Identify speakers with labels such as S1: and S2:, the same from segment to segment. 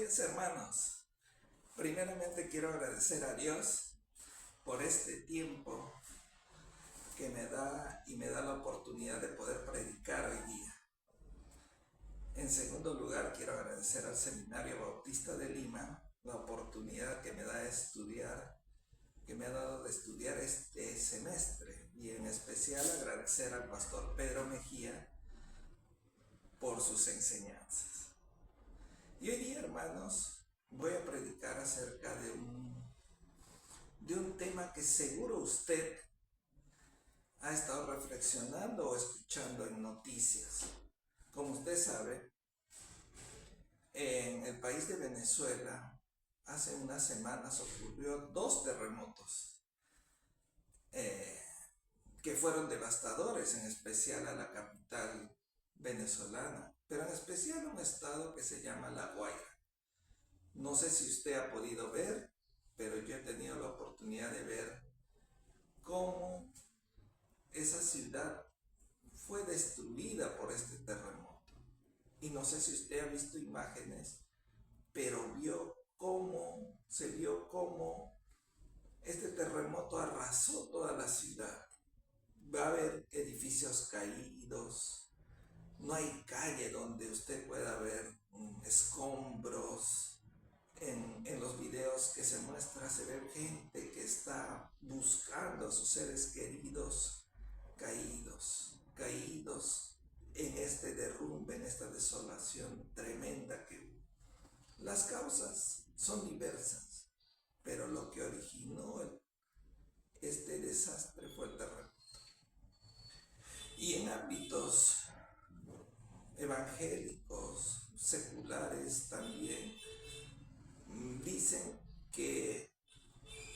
S1: días, hermanos. Primeramente quiero agradecer a Dios por este tiempo que me da la oportunidad de poder predicar hoy día. En segundo lugar, quiero agradecer al Seminario Bautista de Lima la oportunidad que me da de estudiar, que me ha dado de estudiar este semestre, y en especial agradecer al pastor Pedro Mejía por sus enseñanzas. Y hoy día, hermanos, voy a predicar acerca de un tema que seguro usted ha estado reflexionando o escuchando en noticias. Como usted sabe, en el país de Venezuela, hace unas semanas ocurrió 2 terremotos que fueron devastadores, en especial a la capital venezolana, pero en especial a un estado que se llama La Guaira. No sé si usted ha podido ver, pero yo he tenido la oportunidad de ver cómo esa ciudad fue destruida por este terremoto. Y no sé si usted ha visto imágenes, pero se vio cómo este terremoto arrasó toda la ciudad. Va a haber edificios caídos, no hay calle donde usted pueda ver escombros. En los videos que se muestra se ve gente que está buscando a sus seres queridos caídos en este derrumbe, en esta desolación tremenda que las causas son diversas, pero lo que originó este desastre fue el terremoto. Y en ámbitos evangélicos, seculares también, dicen que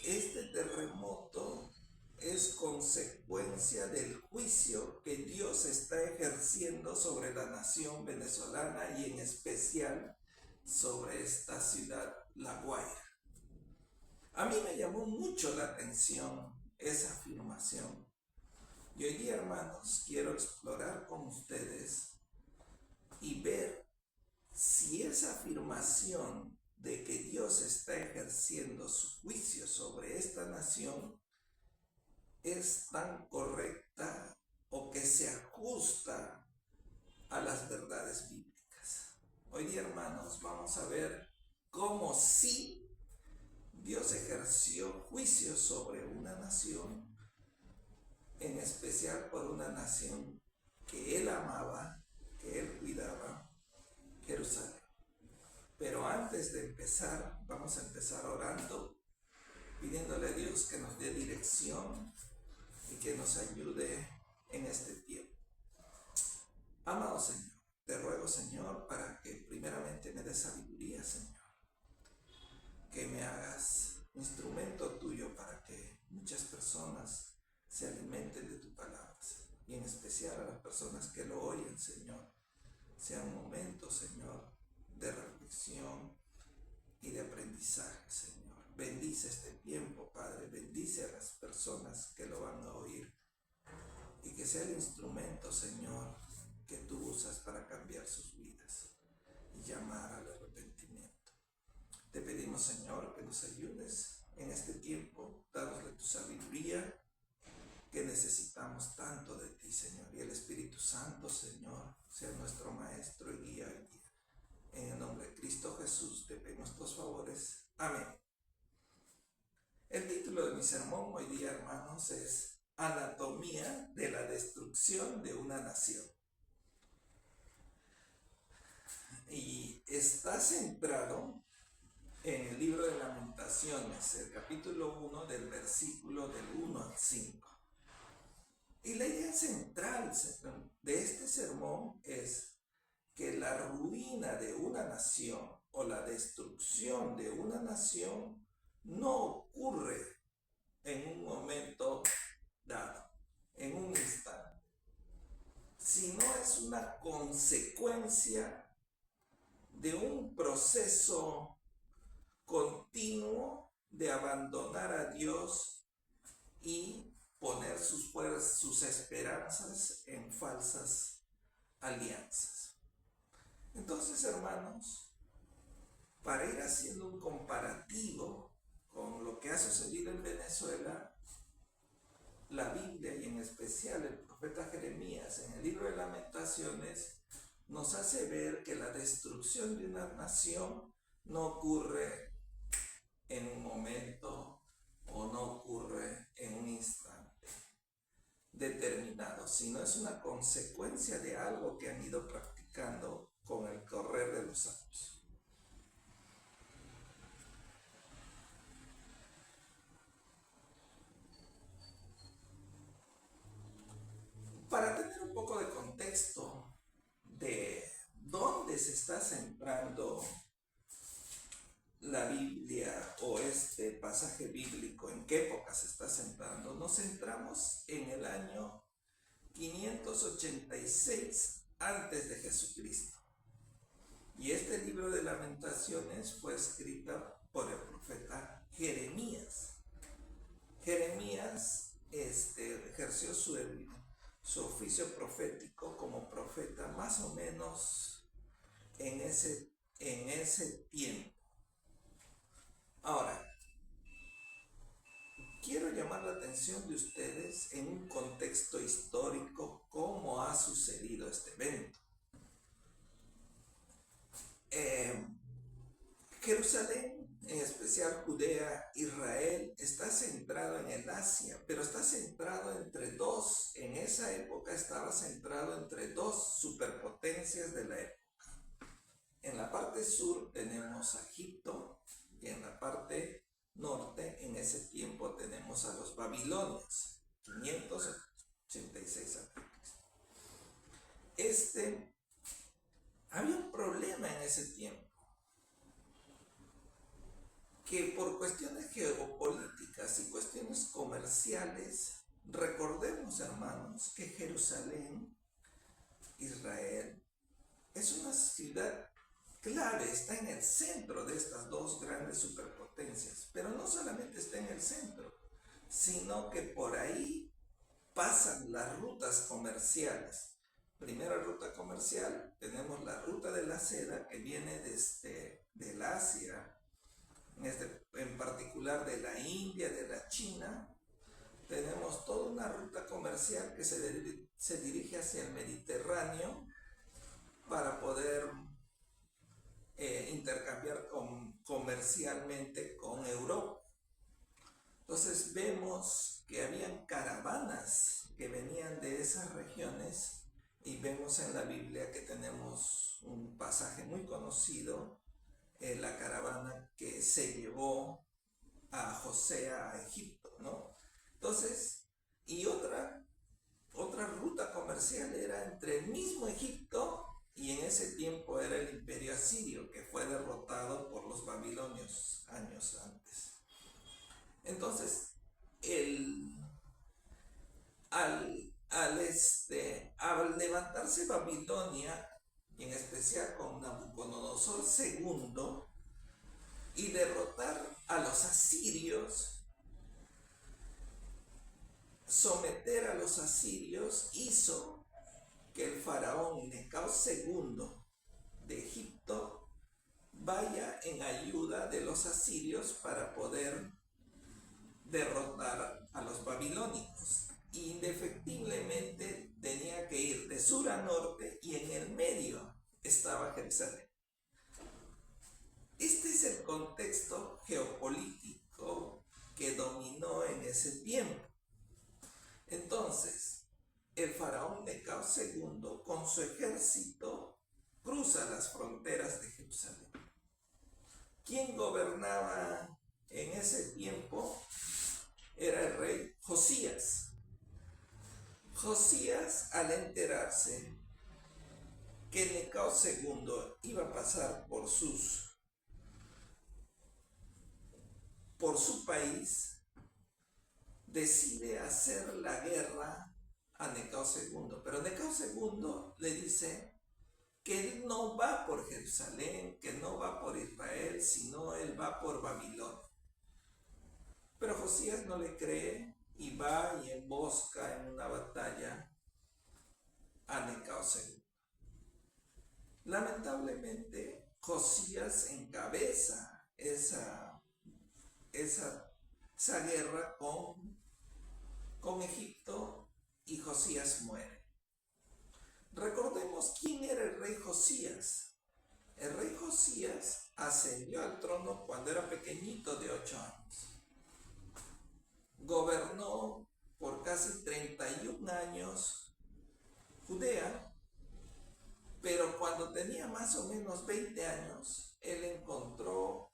S1: este terremoto es consecuencia del juicio que Dios está ejerciendo sobre la nación venezolana y en especial sobre esta ciudad, La Guaira. A mí me llamó mucho la atención esa afirmación. Y hoy día, hermanos, quiero explorar con ustedes y ver si esa afirmación de que Dios está ejerciendo su juicio sobre esta nación es tan correcta o que se ajusta a las verdades bíblicas. Hoy día, hermanos, vamos a ver cómo sí Dios ejerció juicio sobre una nación, en especial por una nación que Él amaba, que Él cuidaba, Jerusalén. Pero antes de empezar, vamos a empezar orando, pidiéndole a Dios que nos dé dirección y que nos ayude en este tiempo. Amado Señor, te ruego, Señor, para que primeramente me des sabiduría, Señor, que me hagas instrumento tuyo para que muchas personas se alimenten de tu palabra, Señor, y en especial a las personas que lo oyen, Señor, sean momentos, Señor, de reflexión y de aprendizaje, Señor. Bendice este tiempo, Padre, bendice a las personas que lo van a oír y que sea el instrumento, Señor, que tú usas para cambiar sus vidas y llamar al arrepentimiento. Te pedimos, Señor, que nos ayudes en este tiempo, danos de tu sabiduría que necesitamos tanto de ti, Señor, y el Espíritu Santo, Señor, sea nuestro maestro y guía hoy día. En el nombre de Cristo Jesús te pido estos favores. Amén. El título de mi sermón hoy día, hermanos, es Anatomía de la destrucción de una nación. Y está centrado en el libro de Lamentaciones, el capítulo 1, del versículo del 1 al 5. Y la idea central de este sermón es que la ruina de una nación o la destrucción de una nación no ocurre en un momento dado, en un instante, sino es una consecuencia de un proceso continuo de abandonar a Dios y poner sus esperanzas en falsas alianzas. Entonces, hermanos, para ir haciendo un comparativo con lo que ha sucedido en Venezuela, la Biblia y en especial el profeta Jeremías en el libro de Lamentaciones nos hace ver que la destrucción de una nación no ocurre en un momento o no ocurre en un instante determinado, sino es una consecuencia de algo que han ido practicando con el correr de los años. Para tener un poco de contexto de dónde se está centrando la Biblia o este pasaje bíblico, en qué época se está centrando, nos centramos en el año 586 antes de Jesucristo. Y este libro de Lamentaciones fue escrito por el profeta Jeremías. Jeremías ejerció su oficio profético como profeta más o menos en ese tiempo. Ahora, quiero llamar la atención de ustedes en un contexto histórico cómo ha sucedido este evento. Jerusalén, en especial Judea, Israel, está centrado en el Asia, pero está centrado entre dos, en esa época estaba centrado entre dos superpotencias de la época. En la parte sur tenemos a Egipto y en la parte norte, en ese tiempo, tenemos a los babilonios, 586 a.C. Había un problema en ese tiempo, que por cuestiones geopolíticas y cuestiones comerciales, recordemos, hermanos, que Jerusalén, Israel, es una ciudad clave, está en el centro de estas dos grandes superpotencias, pero no solamente está en el centro, sino que por ahí pasan las rutas comerciales. Primera ruta comercial, tenemos la ruta de la seda que viene del Asia, en particular de la India, de la China. Tenemos toda una ruta comercial que se dirige hacia el Mediterráneo para poder intercambiar comercialmente con Europa. Entonces vemos que habían caravanas que venían de esas regiones y vemos en la Biblia que tenemos un pasaje muy conocido, la caravana que se llevó a José a Egipto, ¿no? Entonces, y otra ruta comercial era entre el mismo Egipto y en ese tiempo era el imperio asirio, que fue derrotado por los babilonios años antes. Entonces, al levantarse Babilonia, y en especial con Nabucodonosor II, y derrotar a los asirios, someter a los asirios hizo que el faraón Necao II de Egipto vaya en ayuda de los asirios para poder derrotar a los babilónicos. Indefectiblemente tenía que ir de sur a norte y en el medio estaba Jerusalén. Este es el contexto geopolítico que dominó en ese tiempo. Entonces, el faraón Necao II con su ejército cruza las fronteras de Jerusalén. ¿Quién gobernaba en ese tiempo? Era el rey Josías. Josías, al enterarse que Necao II iba a pasar por su país, decide hacer la guerra a Necao II. Pero Necao II le dice que él no va por Jerusalén, que no va por Israel, sino él va por Babilonia. Pero Josías no le cree y va y embosca en una batalla a Necao II. Lamentablemente, Josías encabeza esa guerra con Egipto y Josías muere. Recordemos quién era el rey Josías. El rey Josías ascendió al trono cuando era pequeñito, de 8 años. Gobernó por casi 31 años Judea, pero cuando tenía más o menos 20 años, él encontró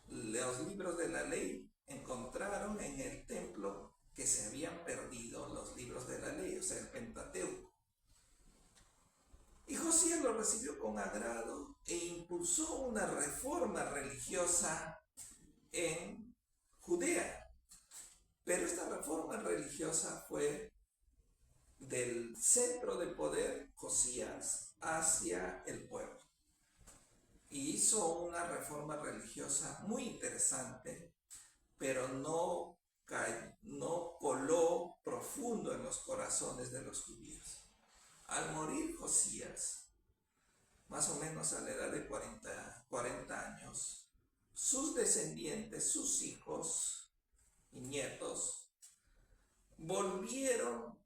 S1: los libros de la ley, encontraron en el templo que se habían perdido los libros de la ley, o sea, el Pentateuco. Y Josías lo recibió con agrado e impulsó una reforma religiosa en Judea. Pero esta reforma religiosa fue del centro de poder, Josías, hacia el pueblo. Y hizo una reforma religiosa muy interesante, pero no coló profundo en los corazones de los judíos. Al morir Josías, más o menos a la edad de 40 años, sus descendientes, sus hijos y nietos, volvieron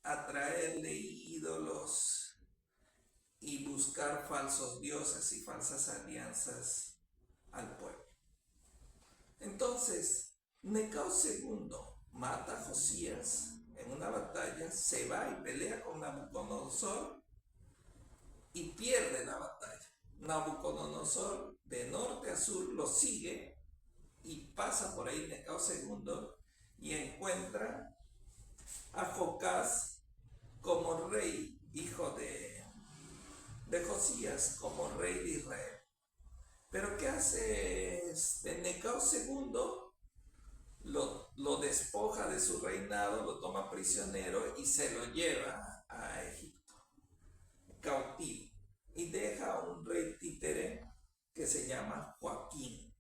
S1: a traerle ídolos y buscar falsos dioses y falsas alianzas al pueblo. Entonces, Necao II mata a Josías en una batalla, se va y pelea con Nabucodonosor y pierde la batalla. Nabucodonosor de norte a sur lo sigue y pasa por ahí Necao II y encuentra a Jocás como rey, hijo de Josías, como rey de Israel. Pero ¿qué hace Necao II? Lo despoja de su reinado, lo toma prisionero y se lo lleva a Egipto, cautivo, y deja a un rey títere que se llama Joaquín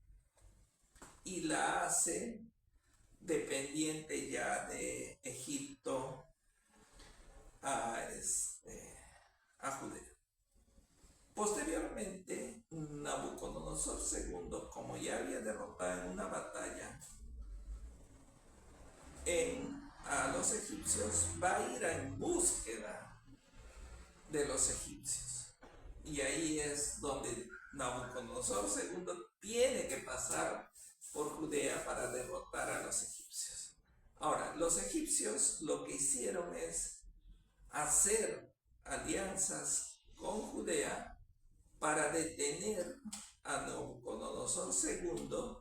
S1: y la hace dependiente ya de Egipto a Judea. Posteriormente, Nabucodonosor II, como ya había derrotado en una batalla a los egipcios, va a ir en búsqueda de los egipcios. Y ahí es donde Nabucodonosor II tiene que pasar por Judea para derrotar a los egipcios. Ahora, los egipcios lo que hicieron es hacer alianzas con Judea para detener a Nabucodonosor II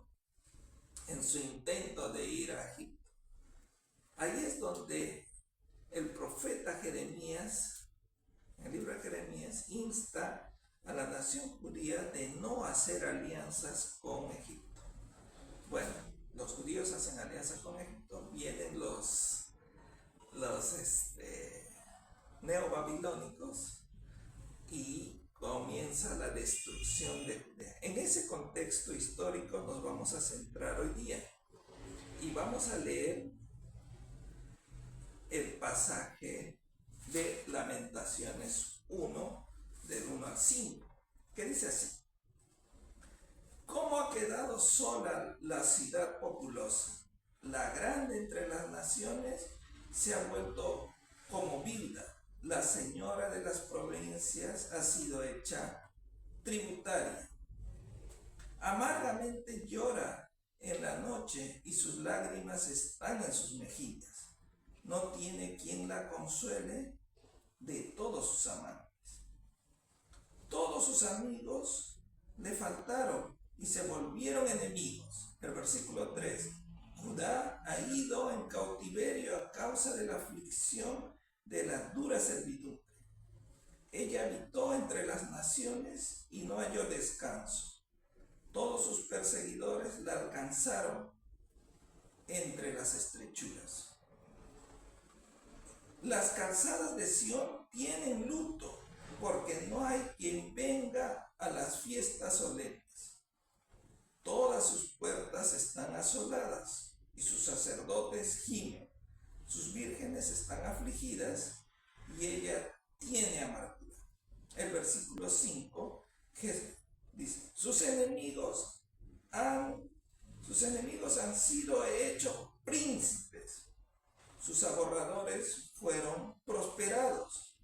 S1: en su intento de ir a Egipto. Ahí es donde el profeta Jeremías, en el libro de Jeremías, insta a la nación judía de no hacer alianzas con Egipto. Bueno, los judíos hacen alianzas con Egipto, vienen los neobabilónicos y comienza la destrucción de Judea. En ese contexto histórico nos vamos a centrar hoy día y vamos a leer el pasaje de Lamentaciones 1, del 1 al 5, que dice así: ¿Cómo ha quedado sola la ciudad populosa? La grande entre las naciones se ha vuelto como viuda. La señora de las provincias ha sido hecha tributaria. Amargamente llora en la noche y sus lágrimas están en sus mejillas. No tiene quien la consuele de todos sus amantes. Todos sus amigos le faltaron y se volvieron enemigos. El versículo 3. Judá ha ido en cautiverio a causa de la aflicción de la dura servidumbre. Ella habitó entre las naciones y no halló descanso. Todos sus perseguidores la alcanzaron entre las estrechuras. Las calzadas de Sión tienen luto, porque no hay quien venga a las fiestas solemnes. Todas sus puertas están asoladas y sus sacerdotes gimen. Sus vírgenes están afligidas y ella tiene amargura. El versículo 5 dice: Sus enemigos han sido hechos príncipes. Sus aborradores fueron prosperados,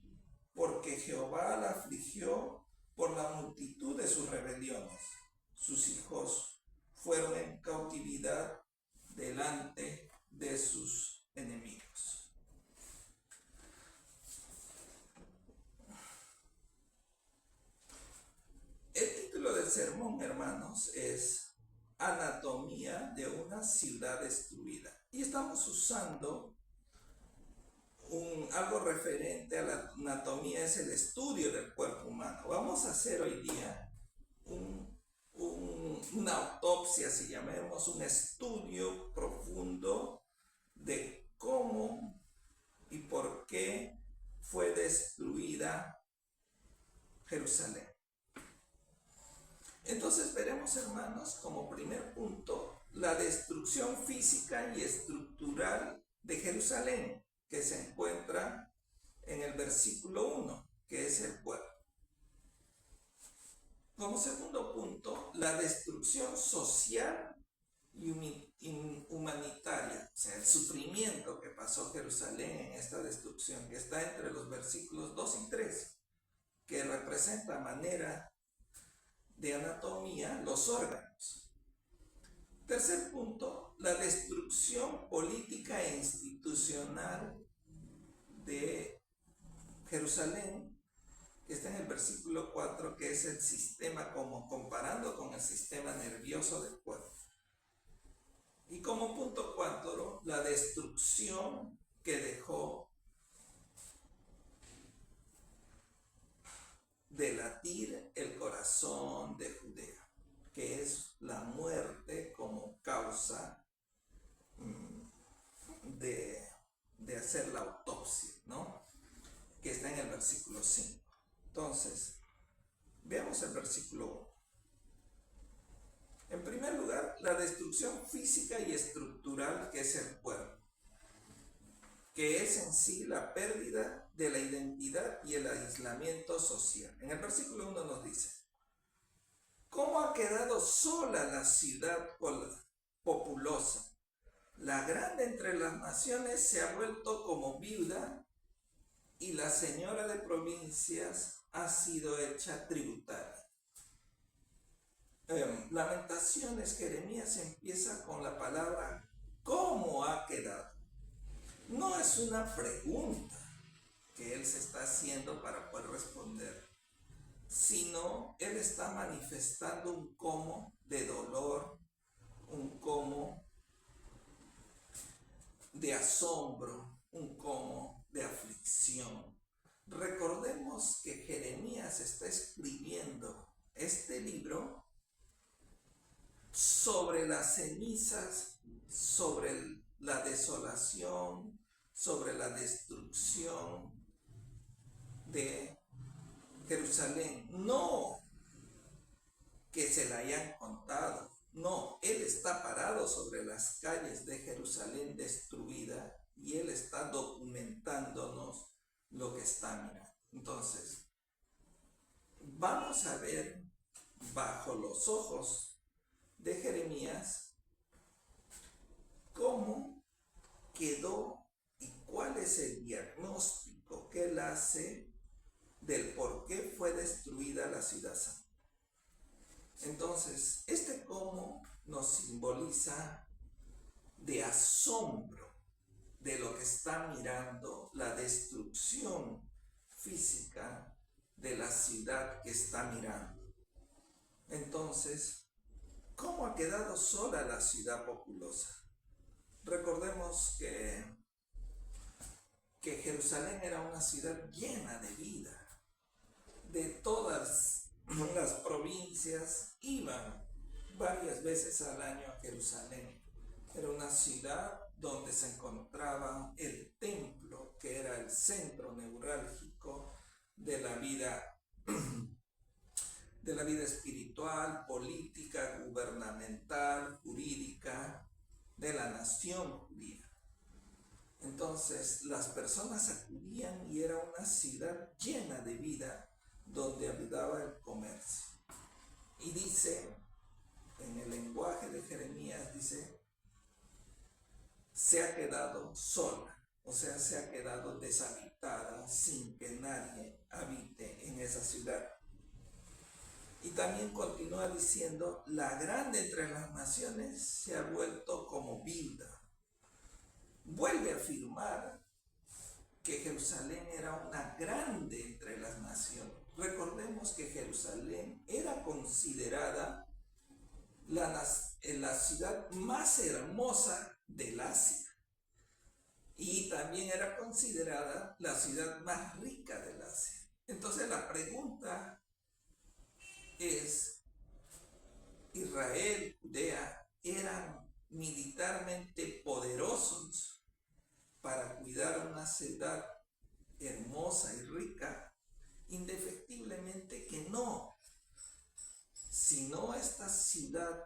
S1: porque Jehová la afligió por la multitud de sus rebeliones. Sus hijos fueron en cautividad delante de sus enemigos. El título del sermón, hermanos, es Anatomía de una ciudad destruida. Y estamos usando algo referente a la anatomía, es el estudio del cuerpo humano. Vamos a hacer hoy día una autopsia, si llamemos, un estudio profundo de cómo y por qué fue destruida Jerusalén. Entonces veremos, hermanos, como primer punto, la destrucción física y estructural de Jerusalén, que se encuentra en el versículo 1, que es el cuerpo. Como segundo punto, la destrucción social y humanitaria, o sea, el sufrimiento que pasó Jerusalén en esta destrucción, que está entre los versículos 2 y 3, que representa a manera de anatomía los órganos. Tercer punto, la destrucción política e institucional de Jerusalén, que está en el versículo 4, que es el sistema, como comparando con el sistema nervioso del cuerpo. Y como punto 4, la destrucción que dejó de latir el corazón de Judea, que es la muerte como causa de hacer la autopsia, ¿no? Que está en el versículo 5. Entonces, veamos el versículo 1. En primer lugar, la destrucción física y estructural, que es el cuerpo, que es en sí la pérdida de la identidad y el aislamiento social. En el versículo 1 nos dice: ¿cómo ha quedado sola la ciudad populosa? La grande entre las naciones se ha vuelto como viuda, y la señora de provincias ha sido hecha tributaria. Lamentaciones, Jeremías empieza con la palabra ¿cómo ha quedado? No es una pregunta que él se está haciendo para poder responder, sino él está manifestando un cómo de dolor, un cómo de asombro, un cómo de aflicción. Recordemos que Jeremías está escribiendo este libro sobre las cenizas, sobre la desolación, sobre la destrucción de Jerusalén. No que se la hayan contado, no, él está parado sobre las calles de Jerusalén destruida y él está documentándonos lo que está mirando. Entonces, vamos a ver bajo los ojos de Jeremías cómo quedó y cuál es el diagnóstico que él hace del por qué fue destruida la ciudad santa. Entonces, este cómo nos simboliza de asombro de lo que está mirando, la destrucción física de la ciudad que está mirando. Entonces, ¿cómo ha quedado sola la ciudad populosa? Recordemos que Jerusalén era una ciudad llena de vida. De todas las provincias iban varias veces al año a Jerusalén. Era una ciudad donde se encontraba el templo, que era el centro neurálgico de la vida espiritual, política, gubernamental, jurídica de la nación judía. Entonces las personas acudían y era una ciudad llena de vida donde abundaba el comercio. Y dice, en el lenguaje de Jeremías, dice, se ha quedado sola, o sea, se ha quedado deshabitada sin que nadie habite en esa ciudad. Y también continúa diciendo, la grande entre las naciones se ha vuelto como Bilda. Vuelve a afirmar que Jerusalén era una grande entre las naciones. Recordemos que Jerusalén era considerada la ciudad más hermosa del Asia. Y también era considerada la ciudad más rica del Asia. Entonces la pregunta es, Israel, Judea, eran militarmente poderosos para cuidar una ciudad hermosa y rica. Indefectiblemente que no. Sino esta ciudad,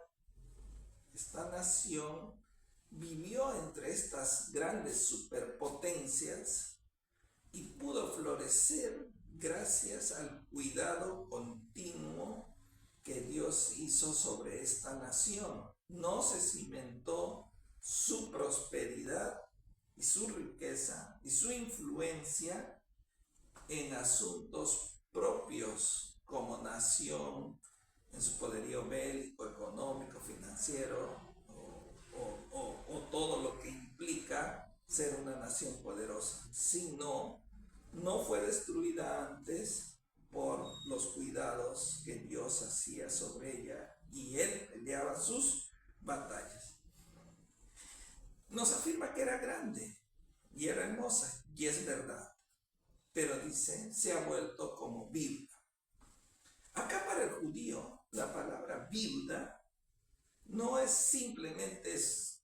S1: esta nación, vivió entre estas grandes superpotencias y pudo florecer gracias al cuidado continuo que Dios hizo sobre esta nación. No se cimentó su prosperidad y su riqueza y su influencia en asuntos propios como nación, en su poderío bélico, económico, financiero, o todo lo que implica ser una nación poderosa, sino no fue destruida antes por los cuidados que Dios hacía sobre ella y él peleaba sus batallas. Nos afirma que era grande y era hermosa, y es verdad, pero dice, se ha vuelto como Bilda. Acá para el judío, la palabra Bilda no es simplemente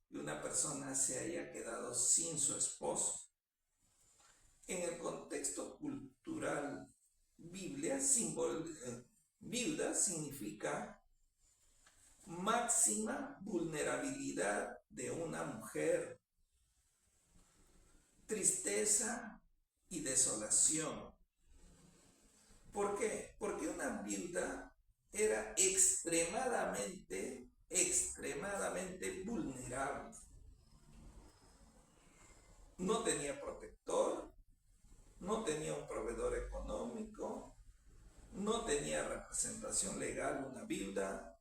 S1: que una persona se haya quedado sin su esposo. En el contexto cultural Bilda significa máxima vulnerabilidad de una mujer, tristeza y desolación. ¿Por qué? Porque una viuda era extremadamente vulnerable. No tenía protector, no tenía un proveedor económico, no tenía representación legal una viuda,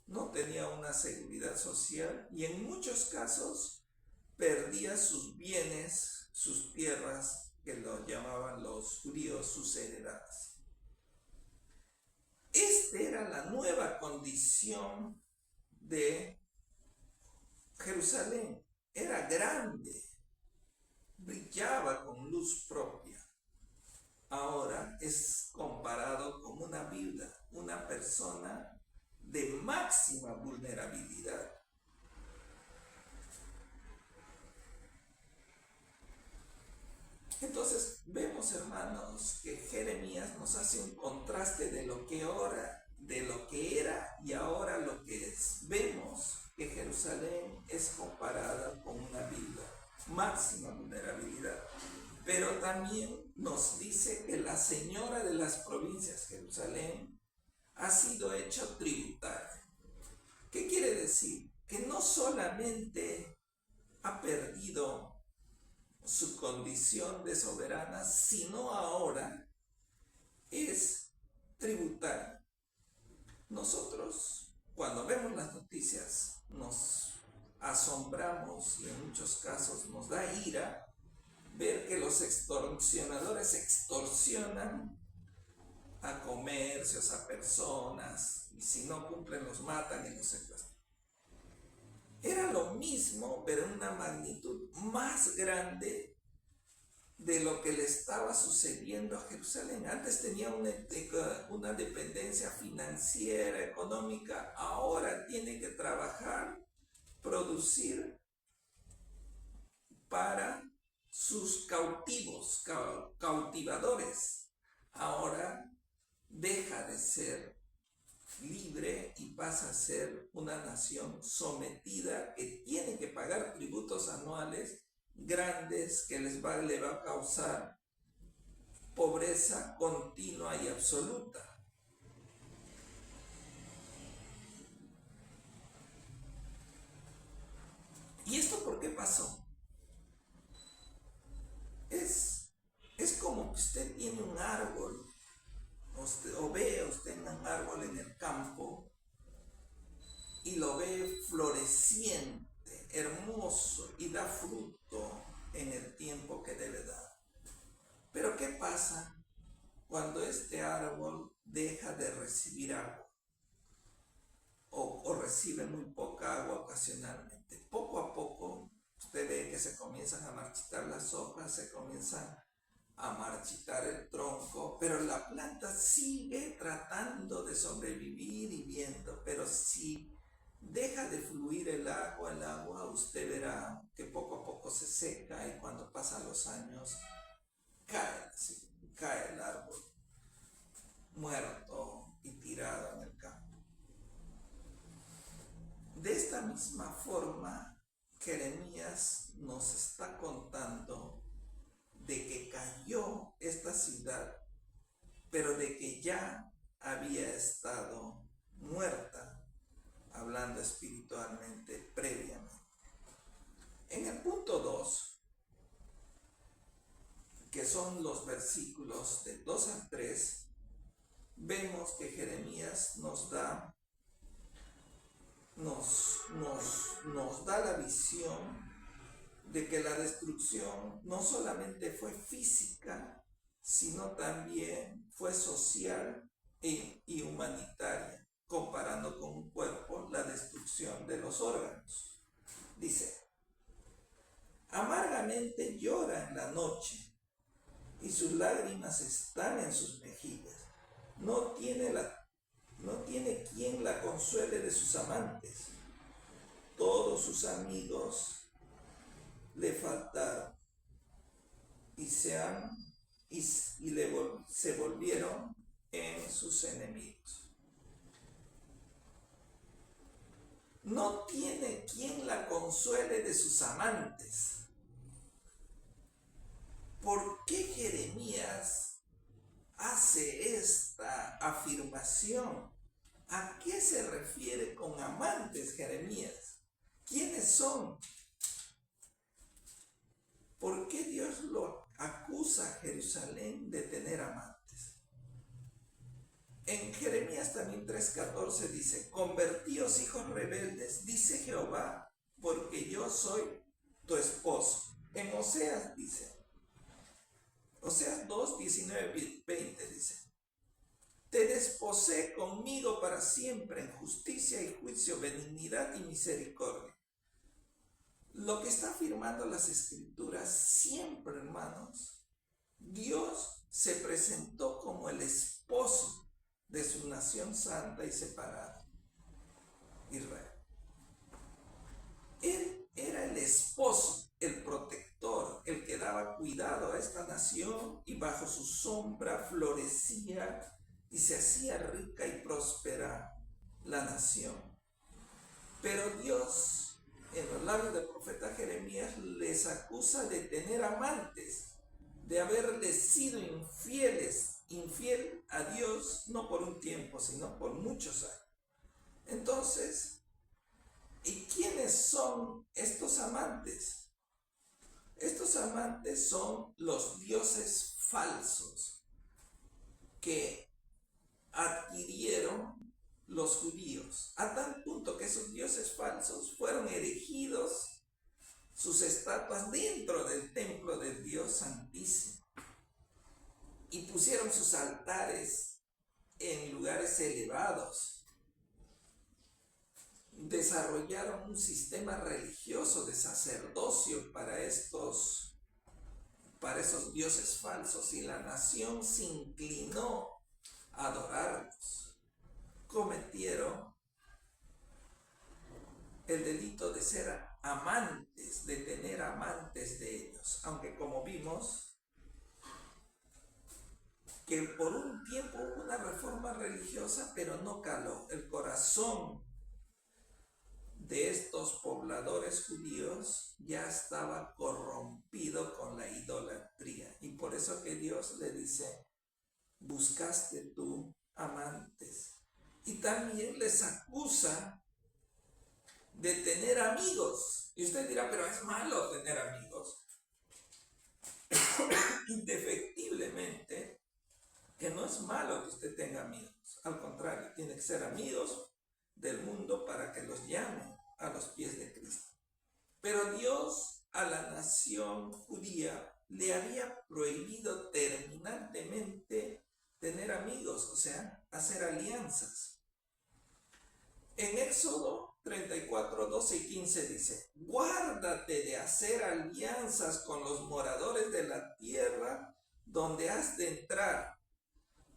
S1: no tenía una seguridad social y en muchos casos perdía sus bienes, sus tierras, que lo llamaban los judíos sus heredades. Esta era la nueva condición de Jerusalén. Era grande, brillaba con luz propia. Ahora es comparado con una viuda, una persona de máxima vulnerabilidad. Entonces vemos, hermanos, que Jeremías nos hace un contraste de lo que era y ahora lo que es. Vemos que Jerusalén es comparada con una viuda, máxima vulnerabilidad. Pero también nos dice que la señora de las provincias, Jerusalén, ha sido hecha tributaria. ¿Qué quiere decir? Que no solamente ha perdido su condición de soberana, sino ahora es tributaria. Nosotros, cuando vemos las noticias, nos asombramos y en muchos casos nos da ira ver que los extorsionadores extorsionan a comercios, a personas, y si no cumplen los matan y los secuestran. Era lo mismo, pero en una magnitud más grande de lo que le estaba sucediendo a Jerusalén. Antes tenía una dependencia financiera, económica, ahora tiene que trabajar, producir para sus cautivadores. Ahora deja de ser libre y pasa a ser una nación sometida que tiene que pagar tributos anuales grandes que le va a causar pobreza continua y absoluta. como que usted tiene un árbol, o ve usted un árbol en el campo y lo ve floreciente, hermoso y da fruto en el tiempo que debe dar. Pero ¿qué pasa cuando este árbol deja de recibir agua o recibe muy poca agua ocasionalmente? Poco a poco usted ve que se comienzan a marchitar las hojas, se comienzan a marchitar el tronco, pero la planta sigue tratando de sobrevivir y viendo. Pero si deja de fluir el agua, usted verá que poco a poco se seca, y cuando pasan los años cae el árbol muerto y tirado en el campo. De esta misma forma, Jeremías nos está contando de que cayó esta ciudad, pero de que ya había estado muerta, hablando espiritualmente previamente. En el punto 2, que son los versículos de 2 al 3, vemos que Jeremías nos da la visión de que la destrucción no solamente fue física, sino también fue social y humanitaria, comparando con un cuerpo la destrucción de los órganos. Dice: amargamente llora en la noche, y sus lágrimas están en sus mejillas. No tiene quien la consuele de sus amantes. Todos sus amigos le faltaron y se volvieron en sus enemigos. No tiene quien la consuele de sus amantes. ¿Por qué Jeremías hace esta afirmación? ¿A qué se refiere con amantes Jeremías? ¿Quiénes son? ¿Por qué Dios lo acusa a Jerusalén de tener amantes? En Jeremías también 3:14 dice: convertíos, hijos rebeldes, dice Jehová, porque yo soy tu esposo. En Oseas dice, Oseas 2:19-20 dice: te desposé conmigo para siempre en justicia y juicio, benignidad y misericordia. Lo que está afirmando las Escrituras siempre, hermanos, Dios se presentó como el esposo de su nación santa y separada, Israel. Él era el esposo, el protector, el que daba cuidado a esta nación, y bajo su sombra florecía y se hacía rica y próspera la nación. Pero Dios, en los labios del profeta Jeremías, les acusa de tener amantes, de haberles sido infiel a Dios, no por un tiempo, sino por muchos años. Entonces, ¿y quiénes son estos amantes? Estos amantes son los dioses falsos que adquirieron los judíos, a tal punto que esos dioses falsos fueron erigidos, sus estatuas, dentro del templo del Dios Santísimo, y pusieron sus altares en lugares elevados. Desarrollaron un sistema religioso de sacerdocio para esos dioses falsos, y la nación se inclinó a adorarlos. Cometieron el delito de ser amantes, de tener amantes de ellos, aunque, como vimos, que por un tiempo hubo una reforma religiosa, pero no caló. El corazón de estos pobladores judíos ya estaba corrompido con la idolatría, y por eso que Dios le dice: buscaste tú amantes. Y también les acusa de tener amigos. Y usted dirá: pero es malo tener amigos. indefectiblemente que no es malo que usted tenga amigos. Al contrario, tiene que ser amigos del mundo para que los llame a los pies de Cristo. Pero Dios a la nación judía le había prohibido terminantemente tener amigos, o sea, hacer alianzas. En Éxodo 34, 12 y 15 dice: guárdate de hacer alianzas con los moradores de la tierra donde has de entrar,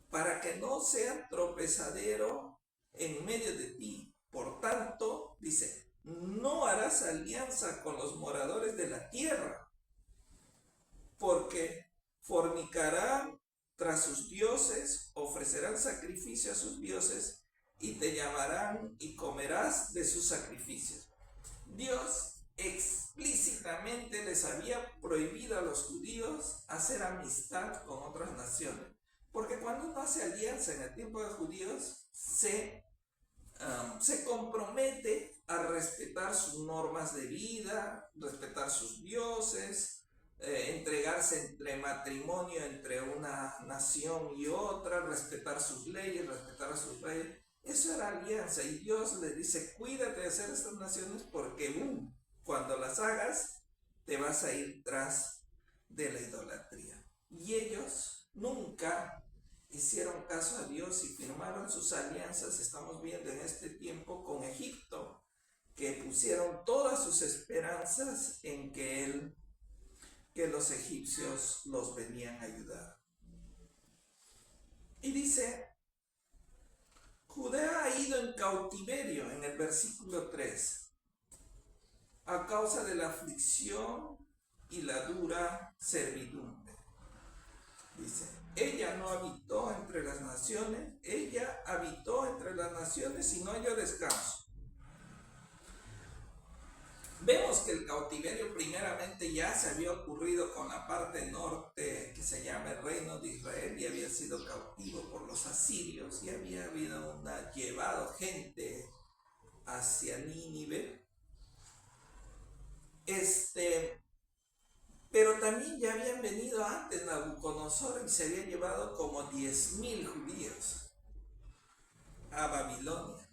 S1: para que no sea tropezadero en medio de ti. Por tanto, dice, no harás alianza con los moradores de la tierra, porque fornicarán tras sus dioses, ofrecerán sacrificio a sus dioses, y te llamarán y comerás de sus sacrificios. Dios explícitamente les había prohibido a los judíos hacer amistad con otras naciones, porque cuando uno hace alianza en el tiempo de los judíos, se compromete a respetar sus normas de vida, respetar sus dioses, entregarse entre matrimonio entre una nación y otra, respetar sus leyes, respetar a sus reyes. Eso era alianza, y Dios le dice: cuídate de hacer estas naciones, porque cuando las hagas te vas a ir tras de la idolatría. Y ellos nunca hicieron caso a Dios y firmaron sus alianzas. Estamos viendo en este tiempo con Egipto, que pusieron todas sus esperanzas en que los egipcios los venían a ayudar. Y dice: Judá ha ido en cautiverio, en el versículo 3, a causa de la aflicción y la dura servidumbre. Dice: ella no habitó entre las naciones, ella habitó entre las naciones y no halló descanso. Vemos que el cautiverio primeramente ya se había ocurrido con la parte norte, que se llama el reino de Israel, y había sido cautivo por los asirios, y había habido llevado gente hacia Nínive. Pero también ya habían venido antes Nabucodonosor y se había llevado como 10,000 judíos a Babilonia.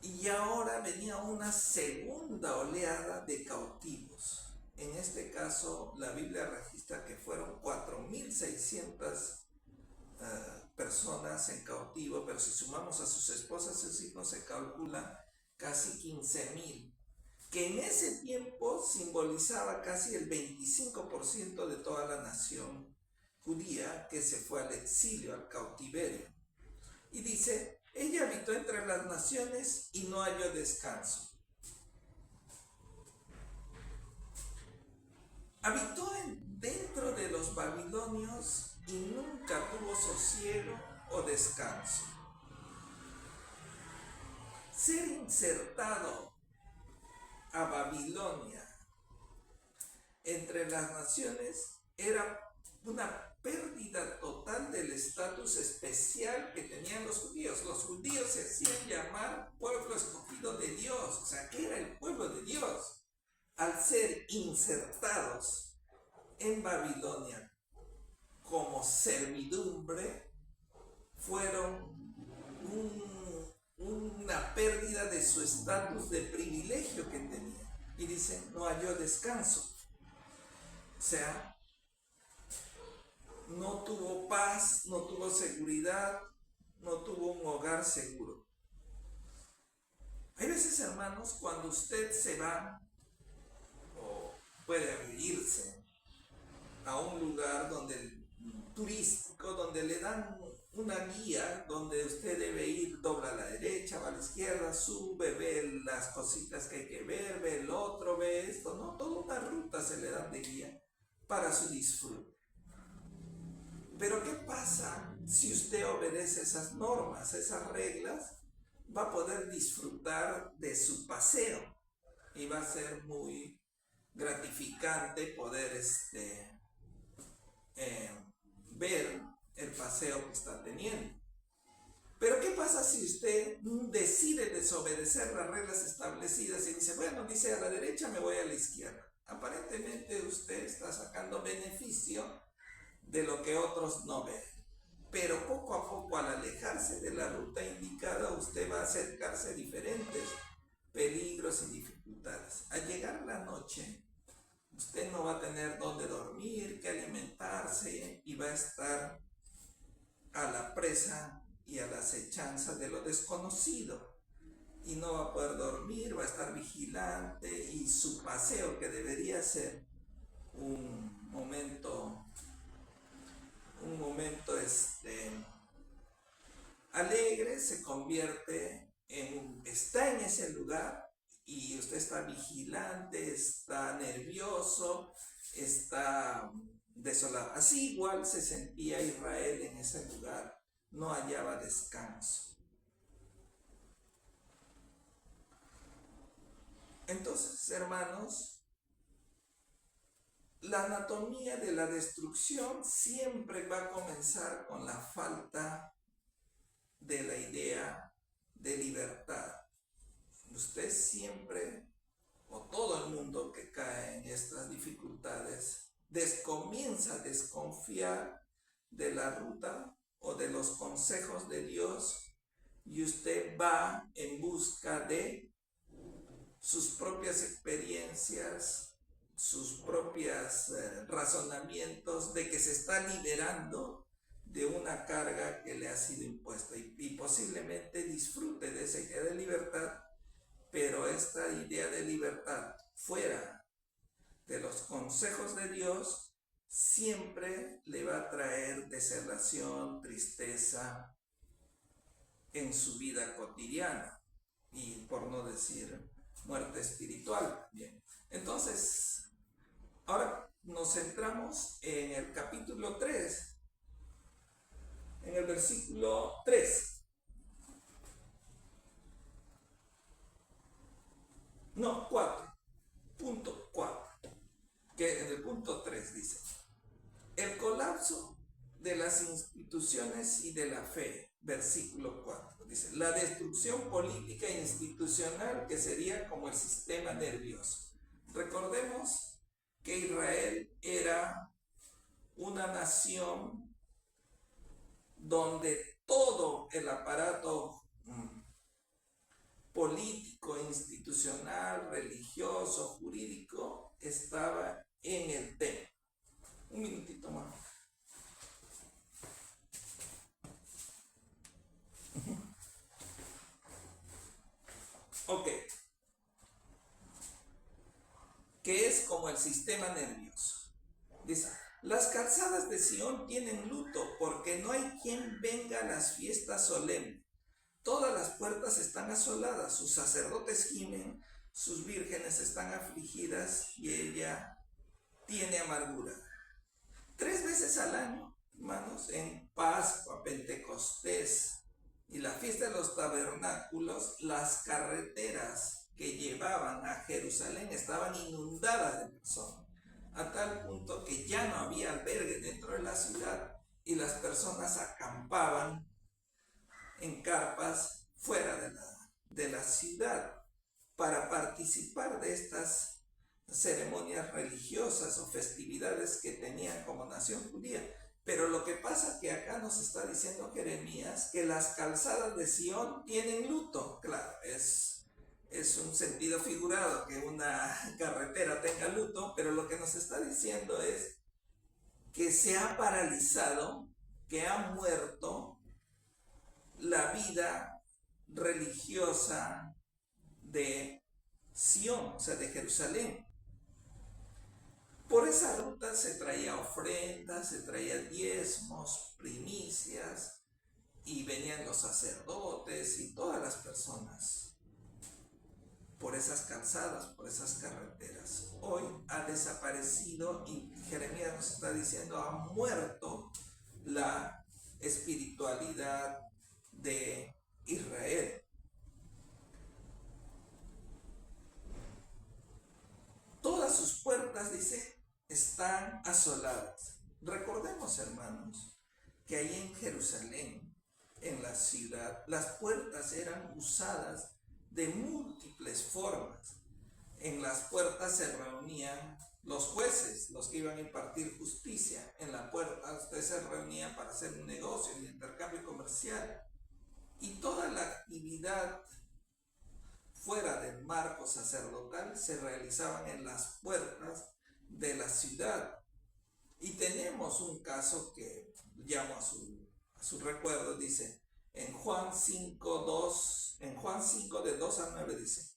S1: Y ahora venía una segunda oleada de cautivos. En este caso, la Biblia registra que fueron 4,600 personas en cautivo, pero si sumamos a sus esposas y sus hijos, se calcula casi 15,000, que en ese tiempo simbolizaba casi el 25% de toda la nación judía que se fue al exilio, al cautiverio. Y dice: ella habitó entre las naciones y no halló descanso. Habitó dentro de los babilonios y nunca tuvo sosiego o descanso. Ser insertado a Babilonia entre las naciones era una pérdida total del estatus especial que tenían los judíos. Los judíos se hacían llamar pueblo escogido de Dios, o sea, que era el pueblo de Dios. Al ser insertados en Babilonia como servidumbre, fueron una pérdida de su estatus de privilegio que tenía. Y dice: no halló descanso. O sea, no tuvo paz, no tuvo seguridad, no tuvo un hogar seguro. Hay veces, hermanos, cuando usted se va o puede irse a un lugar turístico, donde le dan una guía, donde usted debe ir, dobla a la derecha, va a la izquierda, sube, ve las cositas que hay que ver, ve el otro, ve esto, ¿no? Toda una ruta se le dan de guía para su disfrute. Pero ¿qué pasa si usted obedece esas normas, esas reglas? Va a poder disfrutar de su paseo y va a ser muy gratificante poder ver el paseo que está teniendo. Pero ¿qué pasa si usted decide desobedecer las reglas establecidas y dice: bueno, dice a la derecha, me voy a la izquierda? Aparentemente usted está sacando beneficio de lo que otros no ven. Pero poco a poco, al alejarse de la ruta indicada, usted va a acercarse a diferentes peligros y dificultades. Al llegar la noche, usted no va a tener dónde dormir, que alimentarse, y va a estar a la presa y a la acechanza de lo desconocido. Y no va a poder dormir, va a estar vigilante, y su paseo, que debería ser un momento alegre, se convierte está en ese lugar y usted está vigilante, está nervioso, está desolado. Así igual se sentía Israel en ese lugar, no hallaba descanso. Entonces, hermanos, la anatomía de la destrucción siempre va a comenzar con la falta de la idea de libertad. Usted siempre, o todo el mundo que cae en estas dificultades, comienza a desconfiar de la ruta o de los consejos de Dios, y usted va en busca de sus propias experiencias, sus propios razonamientos de que se está liberando de una carga que le ha sido impuesta, y posiblemente disfrute de esa idea de libertad, pero esta idea de libertad fuera de los consejos de Dios siempre le va a traer desolación, tristeza en su vida cotidiana, y por no decir muerte espiritual. Bien, entonces ahora nos centramos en el capítulo 3, en el versículo 3. No, 4. Punto 4. Que en el punto 3 dice: el colapso de las instituciones y de la fe. Versículo 4. Dice: la destrucción política e institucional, que sería como el sistema nervioso. Recordemos que Israel era una nación donde todo el aparato político, institucional, religioso, jurídico, estaba en el templo. Un minutito más. Ok. Que es como el sistema nervioso. Dice: las calzadas de Sión tienen luto, porque no hay quien venga a las fiestas solemnes. Todas las puertas están asoladas, sus sacerdotes gimen, sus vírgenes están afligidas, y ella tiene amargura. 3 veces al año, hermanos, en Pascua, Pentecostés y la fiesta de los tabernáculos, las carreteras que llevaban a Jerusalén estaban inundadas de personas, a tal punto que ya no había albergue dentro de la ciudad, y las personas acampaban en carpas fuera de la ciudad para participar de estas ceremonias religiosas o festividades que tenían como nación judía. Pero lo que pasa que acá nos está diciendo Jeremías que las calzadas de Sión tienen luto. Claro, es un sentido figurado que una carretera tenga luto, pero lo que nos está diciendo es que se ha paralizado, que ha muerto la vida religiosa de Sión, o sea, de Jerusalén. Por esa ruta se traía ofrendas, se traía diezmos, primicias, y venían los sacerdotes y todas las personas por esas calzadas, por esas carreteras. Hoy ha desaparecido, y Jeremías nos está diciendo: ha muerto la espiritualidad de Israel. Todas sus puertas, dice, están asoladas. Recordemos, hermanos, que ahí en Jerusalén, en la ciudad, las puertas eran usadas de múltiples formas. en las puertas se reunían los jueces, los que iban a impartir justicia. En la puerta ustedes se reunían para hacer un negocio, un intercambio comercial. Y toda la actividad fuera del marco sacerdotal se realizaban en las puertas de la ciudad. Y tenemos un caso que llamo a su recuerdo, dice, en Juan 5, de 2 a 9 dice,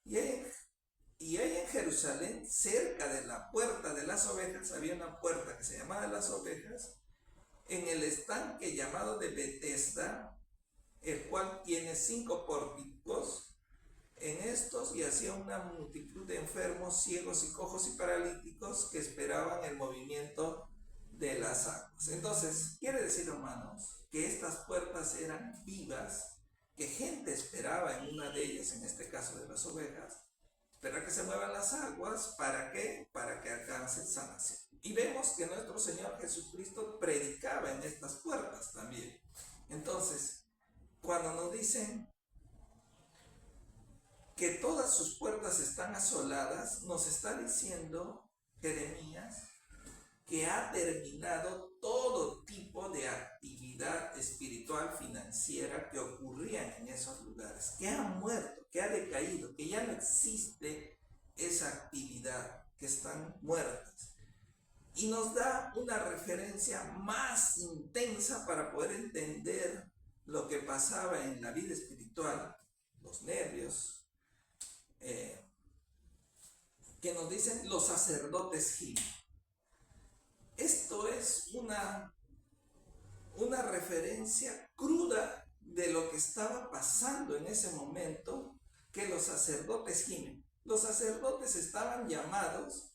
S1: y ahí en Jerusalén, cerca de la puerta de las ovejas, había una puerta que se llamaba las ovejas, en el estanque llamado de Betesda, el cual tiene 5 pórticos. En estos yacía una multitud de enfermos, ciegos y cojos y paralíticos que esperaban el movimiento de las aguas. Entonces, quiere decir, hermanos, que estas puertas eran vivas, que gente esperaba en una de ellas, en este caso de las ovejas, espera que se muevan las aguas. ¿Para qué? Para que alcancen sanación. Y vemos que nuestro Señor Jesucristo predicaba en estas puertas también. Entonces, cuando nos dicen que todas sus puertas están asoladas, nos está diciendo Jeremías que ha terminado todo tipo de actividad espiritual, financiera que ocurría en esos lugares, que ha muerto, que ha decaído, que ya no existe esa actividad, que están muertas. Y nos da una referencia más intensa para poder entender lo que pasaba en la vida espiritual, los nervios, que nos dicen los sacerdotes gimen. Esto es una referencia cruda de lo que estaba pasando en ese momento, que los sacerdotes gimen. Los sacerdotes estaban llamados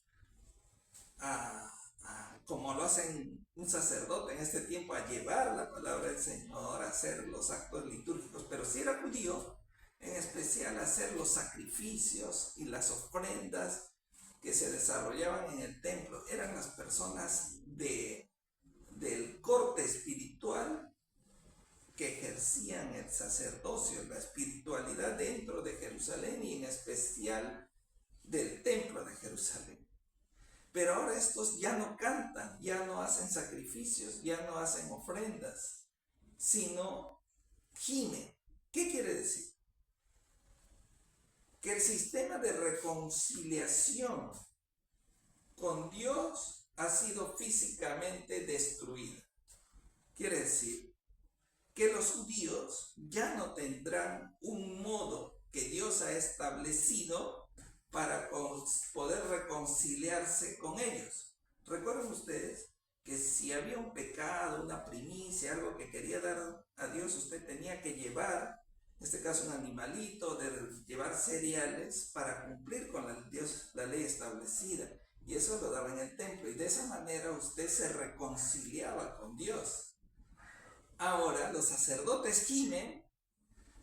S1: como lo hacen un sacerdote en este tiempo, a llevar la palabra del Señor, a hacer los actos litúrgicos, pero si era judío, en especial hacer los sacrificios y las ofrendas que se desarrollaban en el templo. Eran las personas del corte espiritual que ejercían el sacerdocio, la espiritualidad dentro de Jerusalén y en especial del templo de Jerusalén. Pero ahora estos ya no cantan, ya no hacen sacrificios, ya no hacen ofrendas, sino gimen. ¿Qué quiere decir? Que el sistema de reconciliación con Dios ha sido físicamente destruido. Quiere decir que los judíos ya no tendrán un modo que Dios ha establecido para poder reconciliarse con ellos. Recuerden ustedes que si había un pecado, una primicia, algo que quería dar a Dios, usted tenía que llevar, en este caso un animalito, de llevar cereales para cumplir con la ley establecida. Y eso lo daba en el templo, y de esa manera usted se reconciliaba con Dios. Ahora los sacerdotes gimen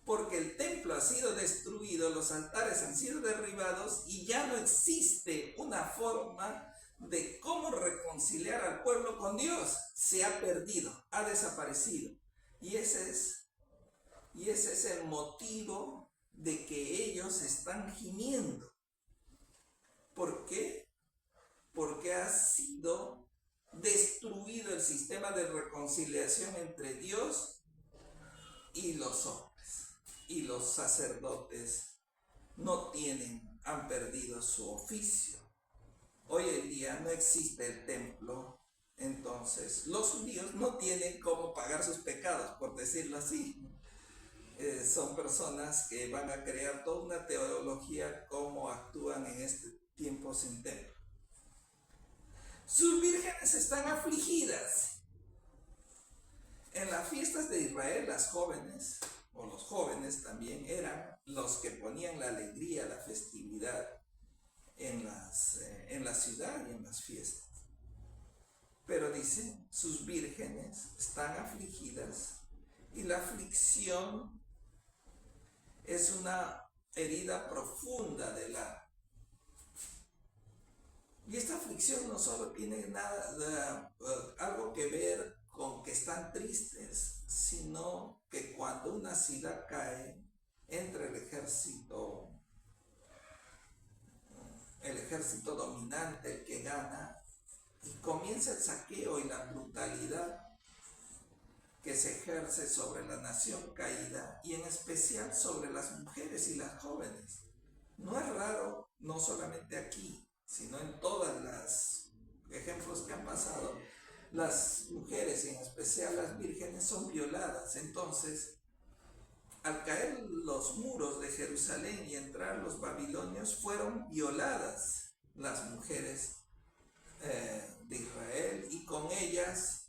S1: porque el templo ha sido destruido, los altares han sido derribados y ya no existe una forma de cómo reconciliar al pueblo con Dios. Se ha perdido, ha desaparecido. Y ese es el motivo de que ellos están gimiendo. ¿Por qué? Porque ha sido destruido el sistema de reconciliación entre Dios y los hombres. Y los sacerdotes han perdido su oficio. Hoy en día no existe el templo, entonces los judíos no tienen cómo pagar sus pecados, por decirlo así. Son personas que van a crear toda una teología cómo actúan en este tiempo sin templo. Sus vírgenes están afligidas. En las fiestas de Israel, las jóvenes, o los jóvenes también, eran los que ponían la alegría, la festividad en la ciudad y en las fiestas. Pero dice, sus vírgenes están afligidas, y la aflicción es una herida profunda del alma. Y esta aflicción no solo tiene algo que ver con que están tristes, sino que cuando una ciudad cae, entra el ejército el ejército dominante, el que gana, y comienza el saqueo y la brutalidad que se ejerce sobre la nación caída y en especial sobre las mujeres y las jóvenes. No es raro, no solamente aquí, sino en todos los ejemplos que han pasado, las mujeres y en especial las vírgenes son violadas. Entonces, al caer los muros de Jerusalén y entrar los babilonios, fueron violadas las mujeres de Israel y con ellas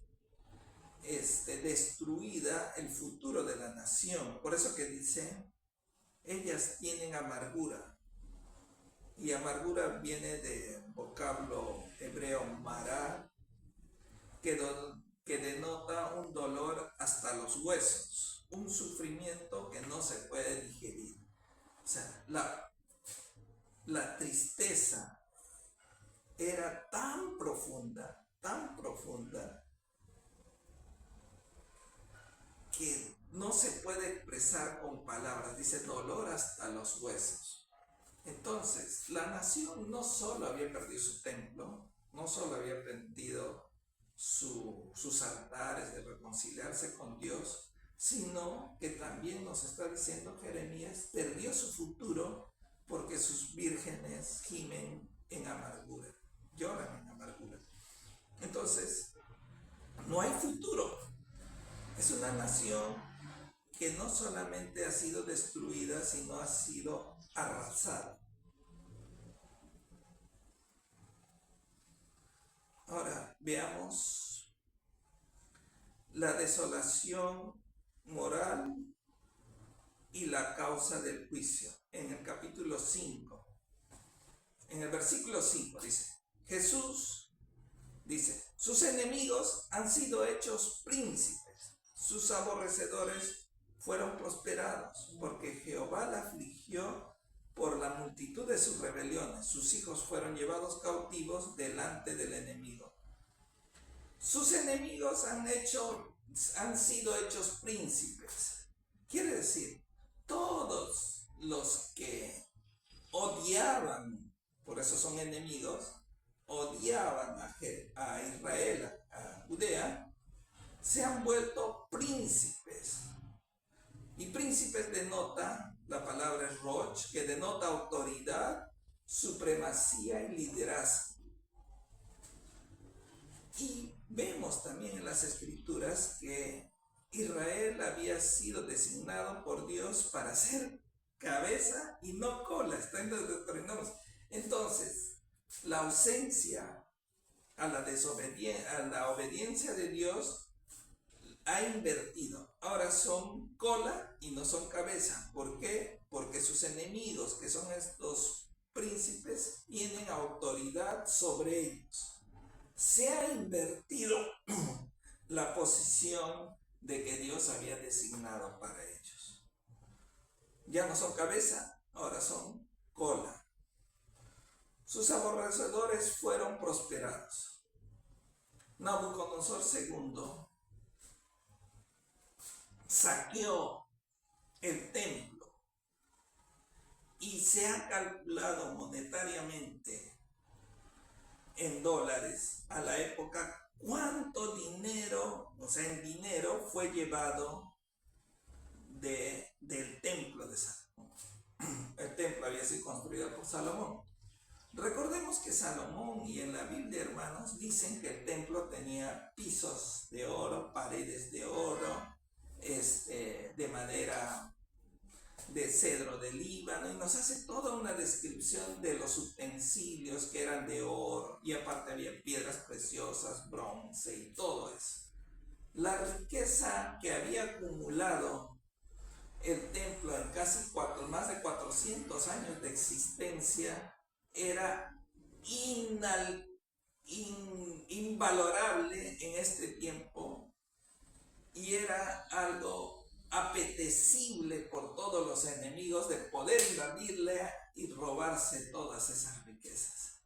S1: destruida el futuro de la nación. Por eso que dice, ellas tienen amargura. Y amargura viene de vocablo hebreo mará, que denota un dolor hasta los huesos, un sufrimiento que no se puede digerir. O sea, la tristeza era tan profunda, que no se puede expresar con palabras. Dice dolor hasta los huesos. Entonces, la nación no solo había perdido su templo, no solo había perdido sus altares de reconciliarse con Dios, sino que también nos está diciendo Jeremías, perdió su futuro porque sus vírgenes gimen en amargura, lloran en amargura. Entonces, no hay futuro. Es una nación que no solamente ha sido destruida, sino ha sido arrasada. Ahora veamos la desolación moral y la causa del juicio. En el capítulo 5, en el versículo 5 dice, Jesús dice, sus enemigos han sido hechos príncipes, sus aborrecedores fueron prosperados, porque Jehová la afligió por la multitud de sus rebeliones. Sus hijos fueron llevados cautivos delante del enemigo. Sus enemigos han sido hechos príncipes. Quiere decir, todos los que odiaban, por eso son enemigos, odiaban a Israel, a Judea, se han vuelto príncipes. Y príncipes denota, la palabra es roch, que denota autoridad, supremacía y liderazgo. Y vemos también en las escrituras que Israel había sido designado por Dios para ser cabeza y no cola, está en los Deuteronomios. Entonces, la ausencia a la obediencia de Dios ha invertido. Ahora son cola y no son cabeza. ¿Por qué? Porque sus enemigos, que son estos príncipes, tienen autoridad sobre ellos. Se ha invertido la posición de que Dios había designado para ellos. Ya no son cabeza, ahora son cola. Sus aborrecedores fueron prosperados. Nabucodonosor II saqueó el templo y se ha calculado monetariamente en dólares a la época cuánto dinero, o sea en dinero, fue llevado del templo de Salomón. El templo había sido construido por Salomón. Recordemos que Salomón, y en la Biblia, hermanos, dicen que el templo tenía pisos de oro, paredes de oro, de madera de cedro de Líbano, y nos hace toda una descripción de los utensilios que eran de oro, y aparte había piedras preciosas, bronce y todo eso. La riqueza que había acumulado el templo en casi más de 400 años de existencia era invalorable en este tiempo y era algo apetecible por todos los enemigos de poder invadirle y robarse todas esas riquezas.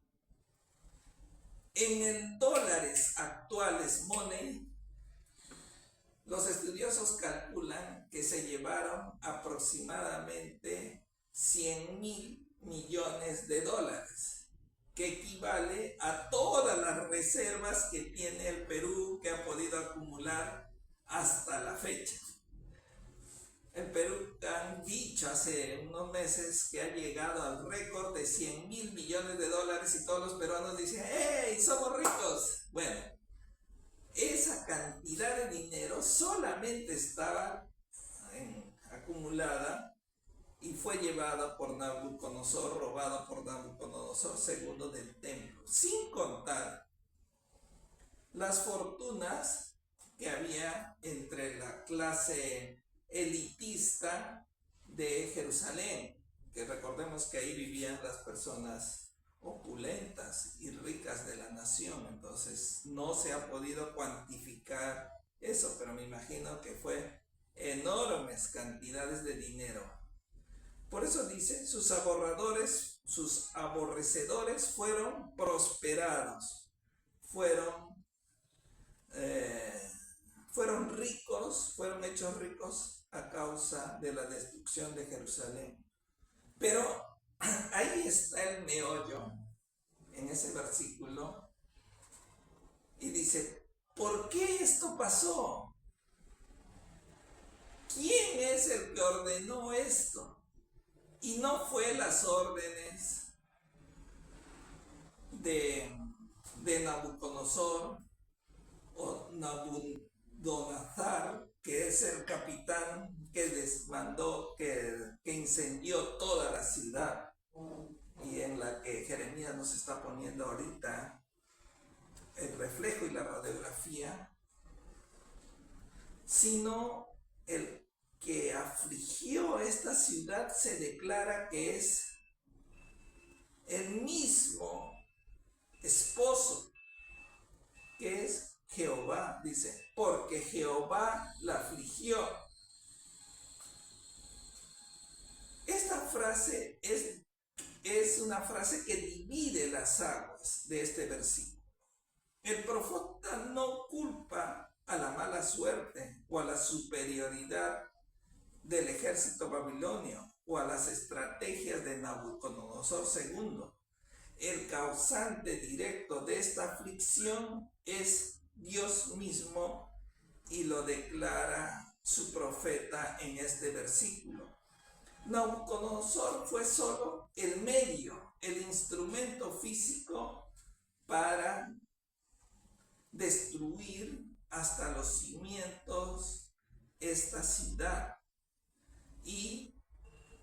S1: En el dólares actuales, money, los estudiosos calculan que se llevaron aproximadamente 100,000 millones de dólares. que equivale a todas las reservas que tiene el Perú, que ha podido acumular hasta la fecha. El Perú han dicho hace unos meses que ha llegado al récord de 100.000 millones de dólares y todos los peruanos dicen, ¡hey, somos ricos! Bueno, esa cantidad de dinero solamente estaba acumulada y fue llevada por Nabucodonosor, robada por Nabucodonosor II del templo, sin contar las fortunas que había entre la clase elitista de Jerusalén, que recordemos que ahí vivían las personas opulentas y ricas de la nación. Entonces no se ha podido cuantificar eso, pero me imagino que fue enormes cantidades de dinero. Por eso dice, sus aborrecedores fueron prosperados, fueron ricos, fueron hechos ricos a causa de la destrucción de Jerusalén. Pero ahí está el meollo, en ese versículo, y dice, ¿por qué esto pasó? ¿Quién es el que ordenó esto? Y no fue las órdenes de Nabucodonosor o Nabudonazar, que es el capitán que desmandó, que incendió toda la ciudad, y en la que Jeremías nos está poniendo ahorita el reflejo y la radiografía, sino el que afligió esta ciudad se declara que es el mismo esposo, que es Jehová, dice, porque Jehová la afligió. Esta frase es una frase que divide las aguas de este versículo. El profeta no culpa a la mala suerte o a la superioridad del ejército babilonio o a las estrategias de Nabucodonosor II. El causante directo de esta aflicción es Dios mismo, y lo declara su profeta en este versículo. Nabucodonosor fue solo el medio, el instrumento físico para destruir hasta los cimientos esta ciudad, y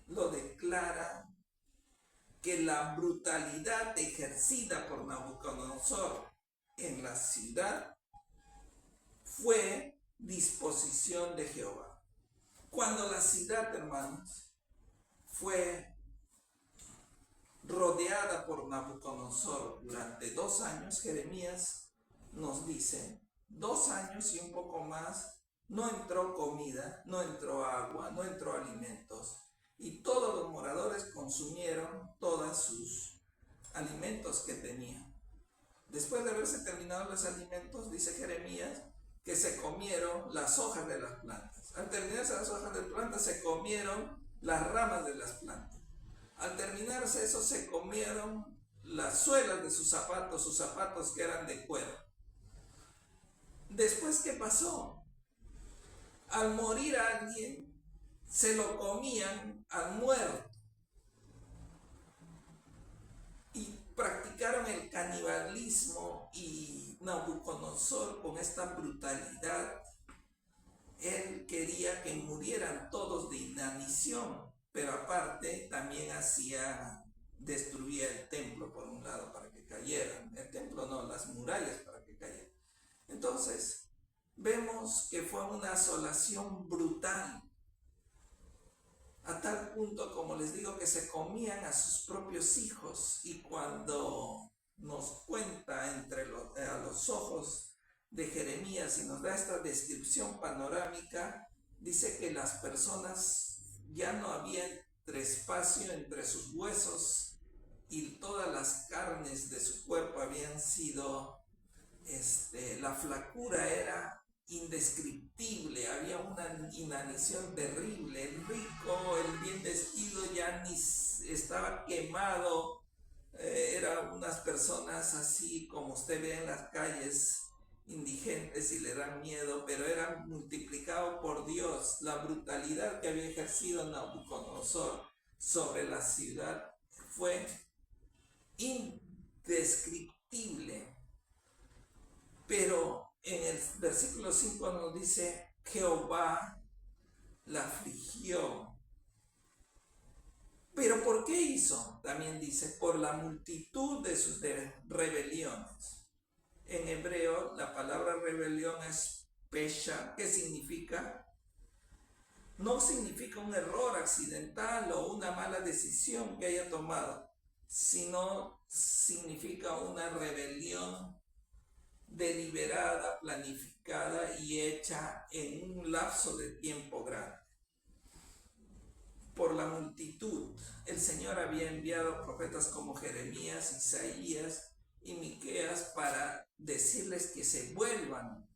S1: lo declara que la brutalidad ejercida por Nabucodonosor en la ciudad fue disposición de Jehová. Cuando la ciudad, hermanos, fue rodeada por Nabucodonosor durante 2 años, Jeremías nos dice, 2 años y un poco más, no entró comida, no entró agua, no entró alimentos, y todos los moradores consumieron todos sus alimentos que tenían. Después de haberse terminado los alimentos, dice Jeremías, que se comieron las hojas de las plantas. Al terminarse las hojas de plantas, se comieron las ramas de las plantas. Al terminarse eso, se comieron las suelas de sus zapatos que eran de cuero. Después, ¿qué pasó? Al morir alguien, se lo comían al muerto. Y practicaron el canibalismo, y Nabucodonosor, con esta brutalidad, él quería que murieran todos de inanición, pero aparte también destruía el templo por un lado para que cayeran. El templo no, las murallas para que cayeran. Entonces, vemos que fue una asolación brutal, a tal punto, como les digo, que se comían a sus propios hijos. Y cuando nos cuenta a los ojos de Jeremías y nos da esta descripción panorámica, dice que las personas ya no había espacio entre sus huesos, y todas las carnes de su cuerpo habían sido, la flacura era indescriptible, había una inanición terrible. El rico, el bien vestido, ya ni estaba quemado, eran unas personas así como usted ve en las calles, indigentes y le dan miedo, pero eran multiplicados por Dios. La brutalidad que había ejercido Nabucodonosor sobre la ciudad fue indescriptible. Pero en el versículo 5 nos dice, Jehová la afligió. ¿Pero por qué hizo? También dice, por la multitud de sus rebeliones. En hebreo, la palabra rebelión es pesha, que significa, no significa un error accidental o una mala decisión que haya tomado, sino significa una rebelión deliberada, planificada y hecha en un lapso de tiempo grande. Por la multitud, el Señor había enviado profetas como Jeremías, Isaías y Miqueas para decirles que se vuelvan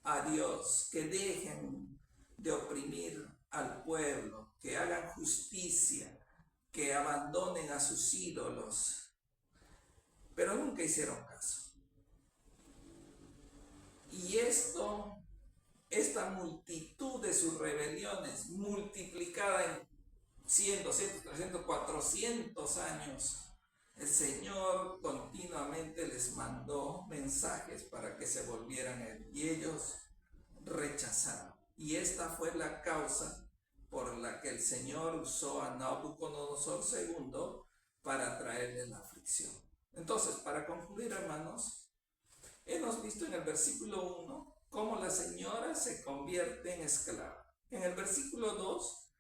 S1: a Dios, que dejen de oprimir al pueblo, que hagan justicia, que abandonen a sus ídolos. Pero nunca hicieron caso. Y esta multitud de sus rebeliones, multiplicada en 100, 200, 300, 400 años, el Señor continuamente les mandó mensajes para que se volvieran a Él, y ellos rechazaron. Y esta fue la causa por la que el Señor usó a Nabucodonosor II para traerle la aflicción. Entonces, para concluir, hermanos, hemos visto en el versículo 1 cómo la señora se convierte en esclava. En el versículo 2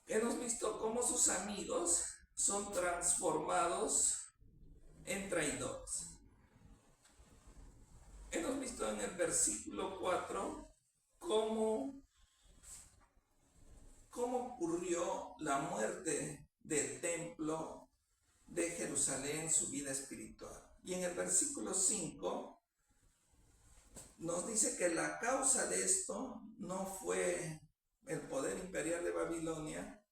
S1: hemos visto cómo sus amigos son transformados en traidores. Hemos visto en el versículo 4 cómo ocurrió la muerte del templo de Jerusalén en su vida espiritual. Y en el versículo 5 nos dice que la causa de esto no fue el poder imperial de Babilonia,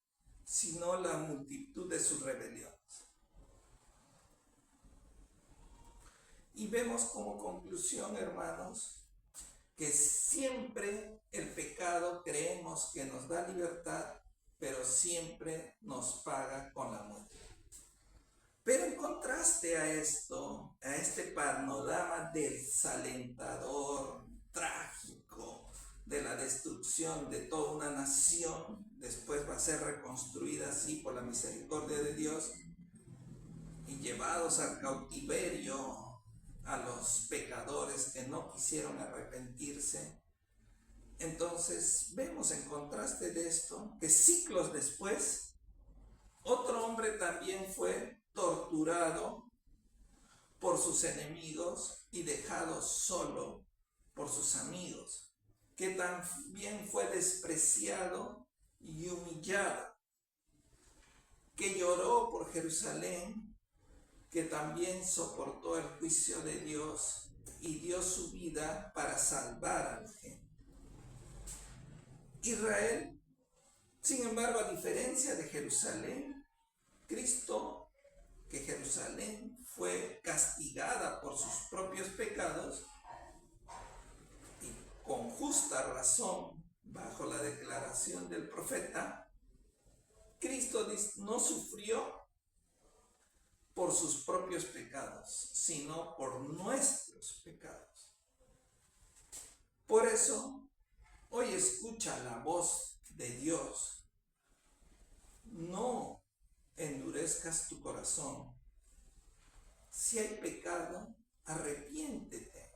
S1: sino la multitud de sus rebeliones. Y vemos como conclusión, hermanos, que siempre el pecado creemos que nos da libertad, pero siempre nos paga con la muerte. Pero en contraste a esto, a este panorama desalentador, trágico, de la destrucción de toda una nación, después va a ser reconstruida así por la misericordia de Dios, y llevados al cautiverio a los pecadores que no quisieron arrepentirse. Entonces vemos en contraste de esto que siglos después otro hombre también fue torturado por sus enemigos y dejado solo por sus amigos, que también fue despreciado y humillado, que lloró por Jerusalén, que también soportó el juicio de Dios y dio su vida para salvar a la gente. Israel, sin embargo, a diferencia de Jerusalén, Cristo, que Jerusalén fue castigada por sus propios pecados, y con justa razón, bajo la declaración del profeta, Cristo no sufrió por sus propios pecados, sino por nuestros pecados. Por eso, hoy escucha la voz de Dios. No endurezcas tu corazón. Si hay pecado, arrepiéntete.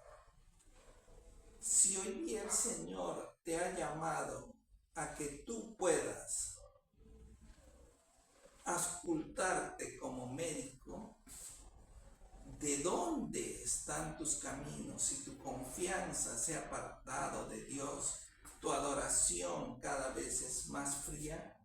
S1: Si hoy día el Señor te ha llamado a que tú puedas auscultarte como médico, ¿de dónde están tus caminos? Si tu confianza se ha apartado de Dios, tu adoración cada vez es más fría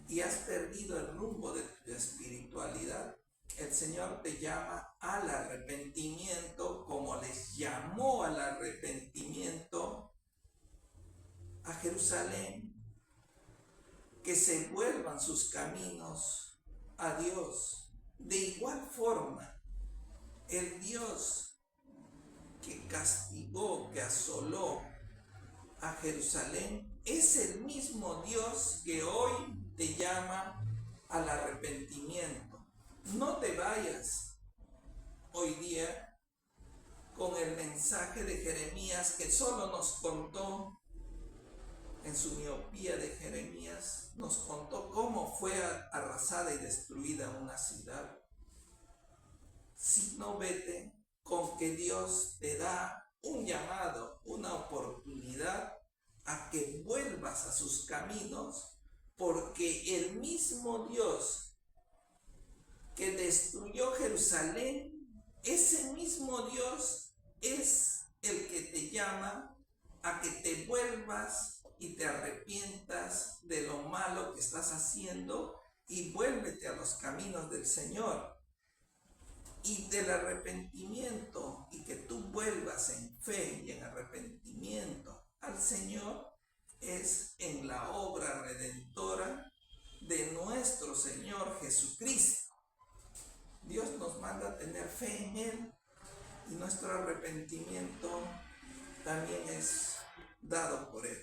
S1: y has perdido el rumbo de tu espiritualidad, el Señor te llama al arrepentimiento, como les llamó al arrepentimiento a Jerusalén, que se vuelvan sus caminos a Dios. De igual forma, el Dios que castigó, que asoló a Jerusalén, es el mismo Dios que hoy te llama al arrepentimiento. No te vayas hoy día con el mensaje de Jeremías, que solo nos contó, en su miopía de Jeremías, nos contó cómo fue arrasada y destruida una ciudad. Sino vete con que Dios te da un llamado, una oportunidad a que vuelvas a sus caminos, porque el mismo Dios que destruyó Jerusalén, ese mismo Dios es el que te llama a que te vuelvas y te arrepientas de lo malo que estás haciendo y vuélvete a los caminos del Señor. Y del arrepentimiento, y que tú vuelvas en fe y en arrepentimiento al Señor, es en la obra redentora de nuestro Señor Jesucristo. Dios nos manda a tener fe en Él, y nuestro arrepentimiento también es dado por Él.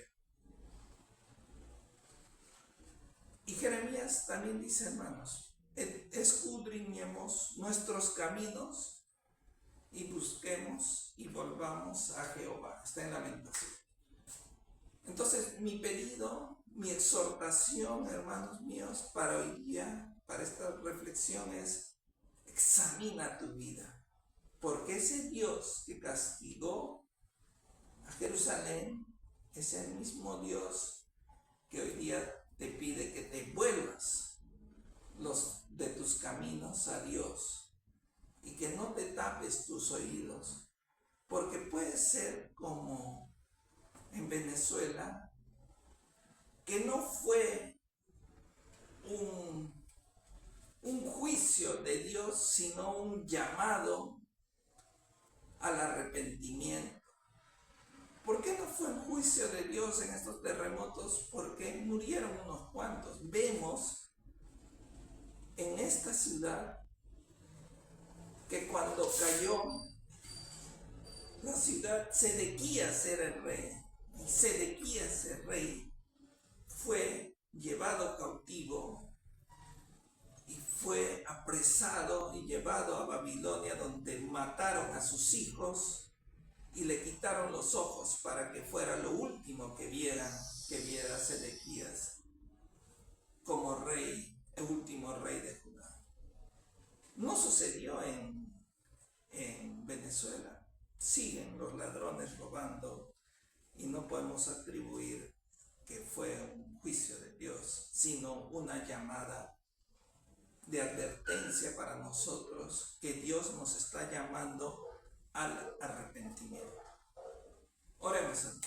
S1: Y Jeremías también dice, hermanos, escudriñemos nuestros caminos y busquemos y volvamos a Jehová. Está en Lamentación. Entonces, mi pedido, mi exhortación, hermanos míos, para hoy día, para esta reflexión es: examina tu vida, porque ese Dios que castigó a Jerusalén es el mismo Dios que hoy día te pide que te vuelvas de tus caminos a Dios, y que no te tapes tus oídos, porque puede ser como en Venezuela, que no fue un juicio de Dios, sino un llamado al arrepentimiento. ¿Por qué no fue un juicio de Dios en estos terremotos? Porque murieron unos cuantos. Vemos en esta ciudad que cuando cayó la ciudad, Sedequías era el rey, y Sedequías el rey fue llevado cautivo y fue apresado y llevado a Babilonia, donde mataron a sus hijos y le quitaron los ojos para que fuera lo último que viera Sedequías como rey, el último rey de Judá. No sucedió en Venezuela. Siguen los ladrones robando, y no podemos atribuir que fue un juicio de Dios, sino una llamada de advertencia para nosotros, que Dios nos está llamando al arrepentimiento. Oremos.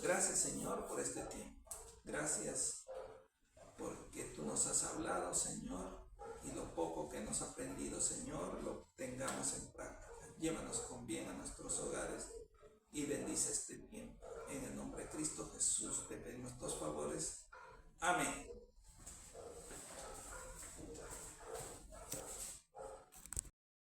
S1: Gracias, Señor, por este tiempo. Gracias porque tú nos has hablado, Señor, y lo poco que hemos aprendido, Señor, lo tengamos en práctica.